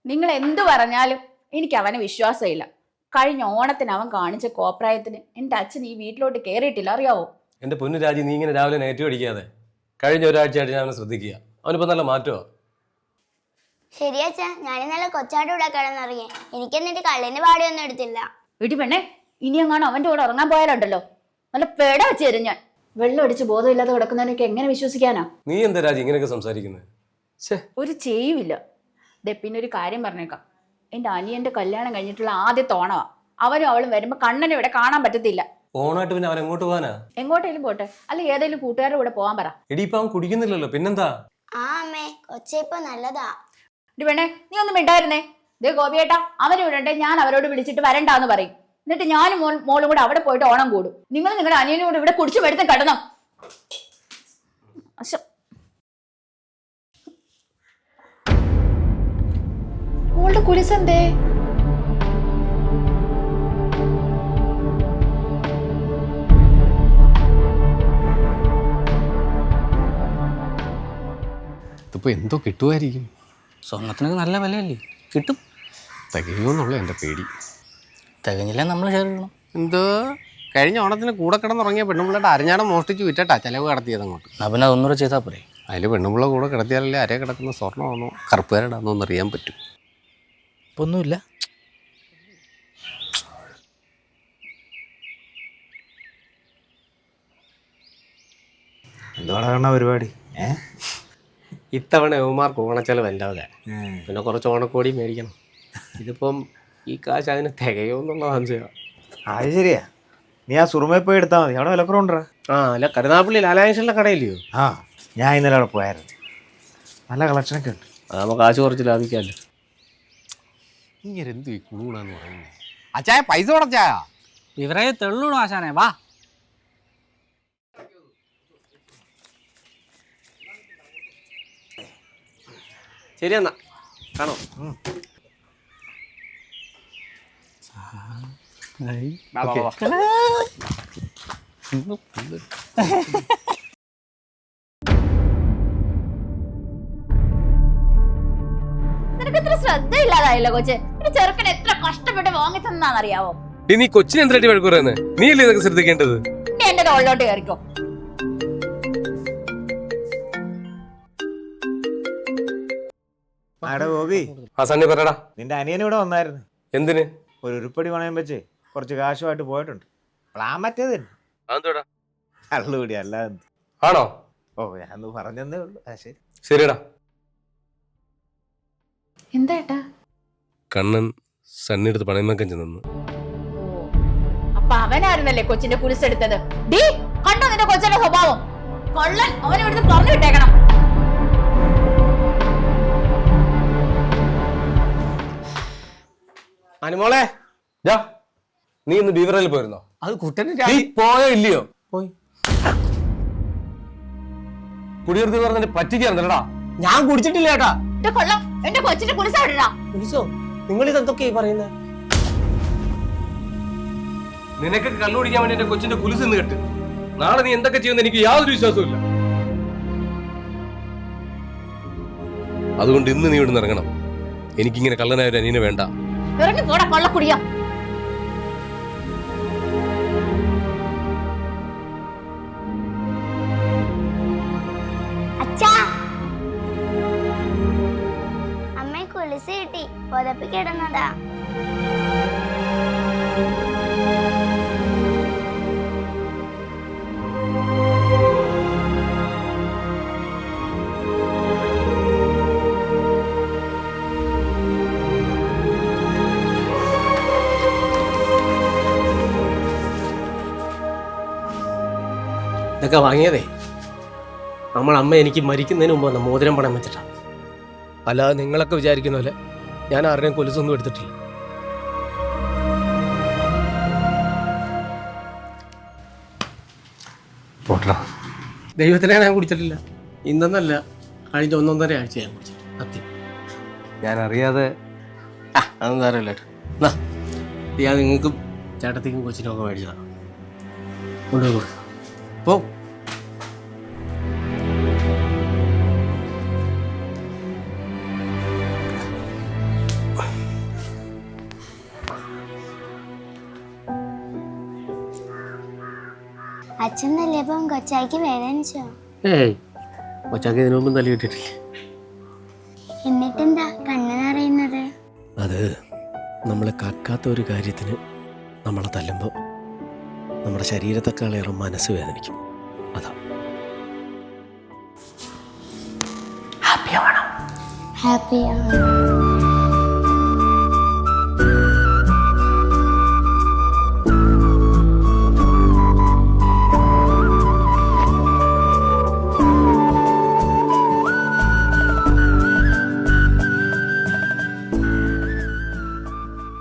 നിങ്ങൾ എന്തു പറഞ്ഞാലും എനിക്ക് അവനെ വിശ്വാസമില്ല. കഴിഞ്ഞ ഓണത്തിന് അവൻ കാണിച്ച കോപ്രായത്തിന് എൻ്റെ അച്ഛൻ ഈ വീട്ടിലോട്ട് കയറിയിട്ടില്ല, അറിയാവോ? എന്റെ പൊന്നു രാജി, നീ ഇങ്ങനെ രാവിലെ നെഗറ്റീവ് അടിക്കാതെ. കഴിഞ്ഞ ഒരാഴ്ചയായിട്ട് ഞാൻ അവനെ ശ്രദ്ധിക്കുക. അവനിപ്പോ നല്ല മാറ്റമോ. ശരിയാച്ചാ, ഞാൻ ഇന്നലെ കൊച്ചാട് ഇവിടെ കിടന്നറിയേ. എനിക്ക് എന്നിട്ട് കള്ളിന്റെ പാടിയൊന്നും എടുത്തില്ല. വീട്ടിൽ പെണ്ണെ, ഇനി എങ്ങാനും അവന്റെ കൂടെ ഉറങ്ങാൻ പോയാലുണ്ടല്ലോ നല്ല പേട വെച്ച് തരും ഞാൻ. വെള്ളം അടിച്ച് ബോധമില്ലാതെ കിടക്കുന്നതിനൊക്കെ എങ്ങനെ വിശ്വസിക്കാനാ? നീ എന്താ രാജി ഇങ്ങനെയൊക്കെ സംസാരിക്കുന്നത്? ഒരു ചെയ്യുമില്ല. പിന്നെ ഒരു കാര്യം പറഞ്ഞേക്കാം, എൻ്റെ അനിയന്റെ കല്യാണം കഴിഞ്ഞിട്ടുള്ള ആദ്യത്തെ ഓണമാ. അവനും അവളും വരുമ്പോ കണ്ണനെ ഇവിടെ കാണാൻ പറ്റത്തില്ല. ഓണായിട്ട് പിന്നെ അവൻ എങ്ങോട്ട് പോകാനാ? എങ്ങോട്ടേലും പോട്ടെ, അല്ല ഏതെങ്കിലും കൂട്ടുകാരുടെ കൂടെ പോകാൻ പറ. എടീപ്പ അവൻ കുടിക്കുന്നില്ലല്ലോ, പിന്നെന്താ? ആ അമ്മേ, കൊച്ച ഇപ്പൊ നല്ലതാ. വേണേ നീ ഒന്നും മിണ്ടായിരുന്നേ. ദേ ഗോപിയേട്ടാ, അവരെ വിടണ്ടേ, ഞാൻ അവരോട് വിളിച്ചിട്ട് വരണ്ടാന്ന് പറയും. എന്നിട്ട് ഞാനും മോളും കൂടെ അവിടെ പോയിട്ട് ഓണം കൂടും. നിങ്ങൾ നിങ്ങളുടെ അനിയനും കൂടെ ഇവിടെ കുടിച്ചു വെടുത്ത് കിടണം. മോളുടെ കുലിസെന്തേ? ഇതിപ്പോൾ എന്തോ കിട്ടുമായിരിക്കും. സ്വർണത്തിനൊക്കെ നല്ല വിലയല്ലേ, കിട്ടും. തികയുമെന്നുള്ള എൻ്റെ പേടി. തികഞ്ഞില്ല നമ്മൾ ഷെയർ ചെയ്യണം. എന്തോ കഴിഞ്ഞ ഓണത്തിന് കൂടെ കിടന്നുറങ്ങിയ പെണ്ണുമ്പിള്ളയുടെ അരഞ്ഞാടം മോഷ്ടിച്ച് വിറ്റട്ടാ ചിലവ് കടത്തിയത് അങ്ങോട്ട്. എന്നാൽ പിന്നെ അതൊന്നുകൂടെ ചെയ്താൽ പോരെ. അതിൽ പെണ്ണുമ്പിള്ള കൂടെ കിടത്തിയാലല്ലേ അരയെ കിടക്കുന്ന സ്വർണ്ണമാണോ കറുപ്പുകാരടാന്നോ എന്ന് അറിയാൻ പറ്റും. ഇപ്പം ഒന്നുമില്ല. എന്തുവാണ് പരിപാടി? ഇത്തവണ യവന്മാർക്ക് ഓണച്ചെലവ് എല്ലാവരെ, പിന്നെ കുറച്ച് ഓണക്കോടി മേടിക്കണം. ഇതിപ്പം ഈ കാശ് അതിന് തികയോന്നുള്ള സംശയം. അത് ശരിയാ. നീ ആ സുറുമയിൽ പോയി എടുത്താൽ മതി, അവിടെ വിലക്കുറവുണ്ടാ. ആ അല്ല, കരുനാപ്പള്ളി ലാലാൻഷനിലെ കടയില്ലയോ? ആ, ഞാൻ ഇന്നലെ അവിടെ പോയായിരുന്നു. നല്ല കളക്ഷനൊക്കെ ഉണ്ട്. നമുക്ക് കാശ് കുറച്ച് ലാഭിക്കാമല്ലോ. ഇങ്ങനെ എന്തു ഈ കുളൂണെന്ന് പറയുന്നത്? അച്ചായ പൈസ കൊടുച്ചായ ഇവരെ തെള്ളൂണോ ആശാനെ? വാ. ശരി എന്നാ കാണോ. നിനക്ക് ഇത്ര ശ്രദ്ധയില്ലാതായല്ലോ കൊച്ചെ. ഒരു ചെറുക്കൻ എത്ര കഷ്ടപ്പെട്ട് വാങ്ങി തന്നാന്നറിയാവോ? നീ കൊച്ചിനെ എന്തിനായിട്ട് വഴക്ക് പറയുന്നത്? നീ അല്ലേ ഇതൊക്കെ ശ്രദ്ധിക്കേണ്ടത്? ഇനി എന്റെ തോളിലോട്ട് കയറിക്കോ. ആടെ ഗോപി, ആ സണ്ണി പറയടാ. നിന്റെ അനിയൻ ഇവിടെ വന്നായിരുന്നു. എന്തിന്? ഒരു ഉരുപ്പടി പണയം വെച്ച് കുറച്ച് കാശുമായിട്ട് പോയിട്ടുണ്ട്. പ്ലാൻ മറ്റേത് തന്നെ, അതെന്താടാ? കള്ളുകൂടി അല്ലാതെ. ആണോ? ഓ, ഞാനൊന്ന് പറഞ്ഞതേ ഉള്ളൂ. ആ ശരി. ശരിടാ. എന്താ ഏട്ടാ? കണ്ണൻ സണ്ണി എടുത്ത് പണയം വെക്കാൻ ചെന്നു. അപ്പൊ അവനായിരുന്നല്ലേ കൊച്ചിന്റെ കുലിസെടുത്തത്? ഡീ, കണ്ടോ നിന്റെ കൊച്ചിന്റെ സ്വഭാവം? കൊള്ളൻ, അവനെ ഇവിടുന്ന് പറഞ്ഞു വിട്ടേക്കണം. അനുമോളെ, നീ ഇന്ന് ബീവറേജിൽ പോയിരുന്നോ? അത് കുട്ടന് നീ പോയോ ഇല്ലയോ? പോയി. കുടിയെടുത്ത് പറഞ്ഞ പറ്റിക്കാറുണ്ടല്ലടാ. ഞാൻ കുടിച്ചിട്ടില്ല ചേട്ടാ. കൊള്ളം, എന്റെ കൊച്ചിന്റെ കുലിസായിട്ടാ. കുടിച്ചോ? നിങ്ങൾ ഇതെന്തൊക്കെയാ പറയുന്നത്? നിനക്ക് കള്ളു കുടിക്കാൻ വേണ്ടി എന്റെ കൊച്ചിന്റെ കുലിസ് നിന്ന് കെട്ട്. നാളെ നീ എന്തൊക്കെ ചെയ്യുന്ന എനിക്ക് യാതൊരു വിശ്വാസവും ഇല്ല. അതുകൊണ്ട് ഇന്ന് നീ ഇവിടുന്ന് ഇറങ്ങണം. എനിക്കിങ്ങനെ കള്ളനായ ഒരു അനിയനെ വേണ്ട. ഇറങ്ങി പോടാ കൊള്ളക്കുടിയാ. അച്ഛാ, അമ്മ കുളിസ് കിട്ടി, പുതപ്പി കിടന്നതാ. ഇതൊക്കെ വാങ്ങിയതേ നമ്മൾ അമ്മ എനിക്ക് മരിക്കുന്നതിന് മുമ്പ് വന്ന മോതിരം പണം വെച്ചിട്ടാ. അല്ലാതെ നിങ്ങളൊക്കെ വിചാരിക്കുന്ന പോലെ ഞാൻ ആരുടെയും കൊലുസൊന്നും എടുത്തിട്ടില്ല. ദൈവത്തിനെ ഞാൻ കുടിച്ചിട്ടില്ല. ഇന്നെന്നല്ല, കഴിഞ്ഞ 1.5 ആഴ്ച ഞാൻ കുടിച്ചിട്ട്. സത്യം ഞാൻ അറിയാതെ. അതൊന്നും അറിയില്ല. ഞാൻ നിങ്ങൾക്കും ചേട്ടത്തേക്കും കൊച്ചിനും ഒക്കെ മേടിച്ചതാണ്. കൊണ്ടുപോയി പോ. അച്ഛൻ തല്ലിയപ്പം കൊച്ചായിക്ക് വേദനിച്ചോ? ഏയ് കൊച്ചാക്ക് ഇതിനു മുമ്പ് തല്ലി കിട്ടിയിട്ടില്ല. എന്നിട്ടെന്താ കണ്ണ് നിറയുന്നത്? അത് നമ്മൾ കക്കാത്ത ഒരു കാര്യത്തിന് നമ്മളെ തല്ലുമ്പോൾ നമ്മുടെ ശരീരത്തെക്കാളേറെ മനസ്സ് വേദനിക്കും. അതാ. ഹാപ്പിയാണ്.